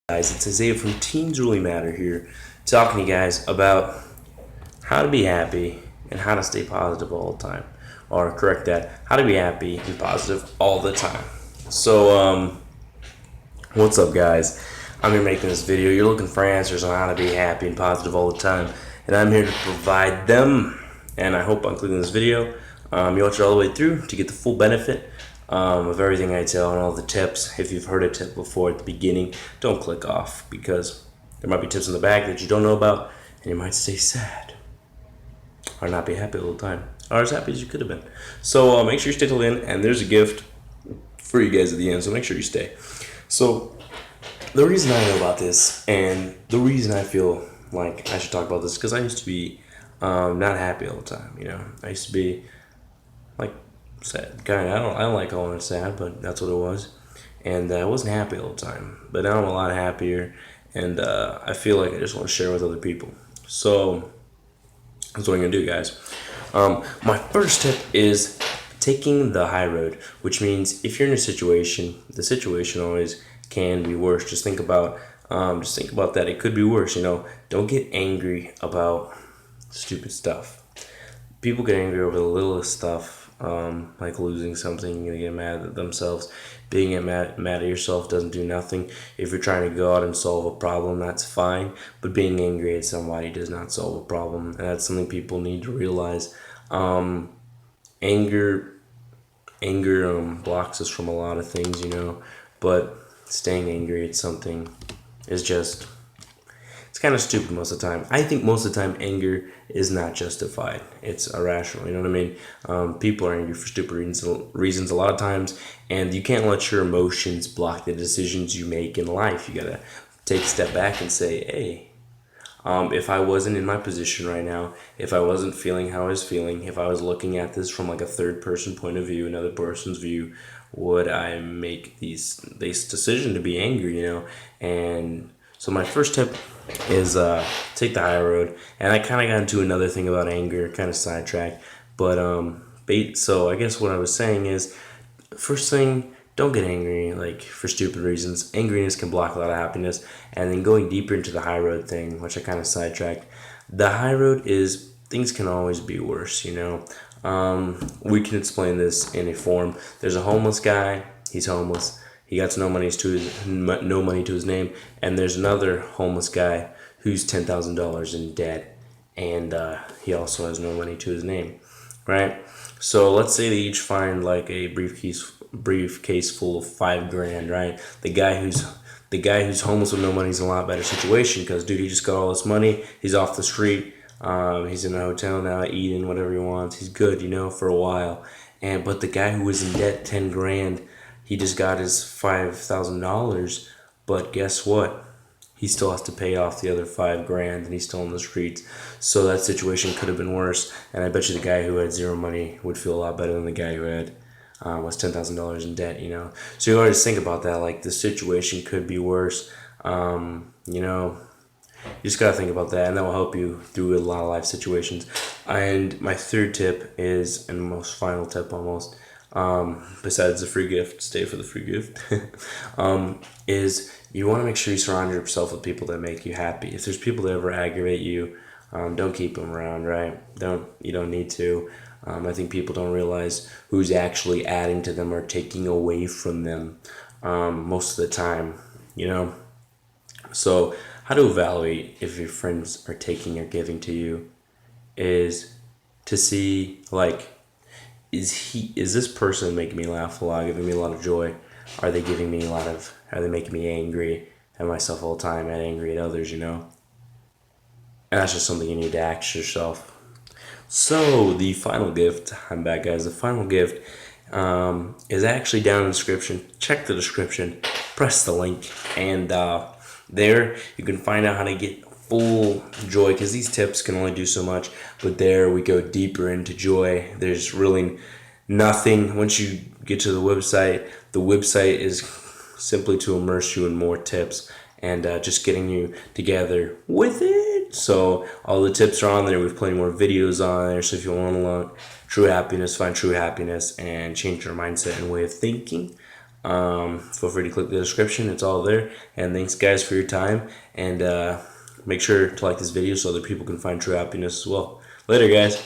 Guys, it's Isaiah from Teens Really Matter here, talking to you guys about how to be happy and how to stay positive all the time. Or correct that, how to be happy and positive all the time. So, what's up, guys? I'm here making this video. You're looking for answers on how to be happy and positive all the time, and I'm here to provide them. And I hope by clicking this video, you watch it all the way through to get the full benefit of everything I tell and all the tips. If you've heard a tip before at the beginning, don't click off because there might be tips in the back that you don't know about, and you might stay sad or not be happy all the time, or as happy as you could have been. So make sure you stay till the end, and there's a gift for you guys at the end. So make sure you stay. So the reason I know about this, and the reason I feel like I should talk about this, because I used to be not happy all the time. I used to be like sad. Kind of, I don't like calling it sad, but that's what it was. And I wasn't happy all the time. But now I'm a lot happier, and I feel like I just want to share with other people. So that's what I'm gonna do, guys. My first tip is taking the high road, which means if you're in a situation, the situation always can be worse. Just think about that. It could be worse. Don't get angry about stupid stuff. People get angry over the littlest stuff, like losing something. They get mad at themselves. Being mad at yourself doesn't do nothing. If you're trying to go out and solve a problem, that's fine. But being angry at somebody does not solve a problem, and that's something people need to realize. Anger, blocks us from a lot of things, but staying angry at something is just, it's kind of stupid most of the time. I think most of the time anger is not justified. It's irrational, you know what I mean? People are angry for stupid reasons a lot of times, and you can't let your emotions block the decisions you make in life. You gotta take a step back and say, hey, if I wasn't in my position right now, if I wasn't feeling how I was feeling, if I was looking at this from like a third person point of view, another person's view, would I make this decision to be angry, And so my first tip is take the high road. And I kind of got into another thing about anger, kind of sidetracked. But so I guess what I was saying is, first thing, don't get angry like for stupid reasons. Angriness can block a lot of happiness. And then going deeper into the high road thing, which I kind of sidetracked. The high road is things can always be worse, We can explain this in a form. There's a homeless guy. He's homeless. He got no money to his name. And there's another homeless guy who's $10,000 in debt, and he also has no money to his name, right? So let's say they each find like a briefcase full of $5,000, right? The guy who's homeless with no money is in a lot better situation because, dude, he just got all this money. He's off the street. He's in a hotel now, eating whatever he wants. He's good, for a while. But the guy who was in debt, $10,000, he just got his $5,000. But guess what? He still has to pay off the other $5,000, and he's still on the streets. So that situation could have been worse. And I bet you the guy who had zero money would feel a lot better than the guy who had was $10,000 in debt. So you always think about that. Like, the situation could be worse. You just gotta think about that, and that will help you through a lot of life situations. And my third tip is, and most final tip almost, besides the free gift, stay for the free gift, is you want to make sure you surround yourself with people that make you happy. If there's people that ever aggravate you, don't keep them around, right? You don't need to. I think people don't realize who's actually adding to them or taking away from them most of the time, So how to evaluate if your friends are taking or giving to you is to see, like, is this person making me laugh a lot, giving me a lot of joy? Are they making me angry at myself all the time, and angry at others, And that's just something you need to ask yourself. So the final gift, I'm back, guys. The final gift is actually down in the description. Check the description, press the link, and there you can find out how to get full joy, because these tips can only do so much, but there we go deeper into joy. There's really nothing. Once you get to the website is simply to immerse you in more tips and just getting you together with it. So all the tips are on there. We've plenty more videos on there, so if you want to learn true happiness, find true happiness, and change your mindset and way of thinking, Feel free to click the description. It's all there. And thanks, guys, for your time. And make sure to like this video so other people can find true happiness as well. Later, guys.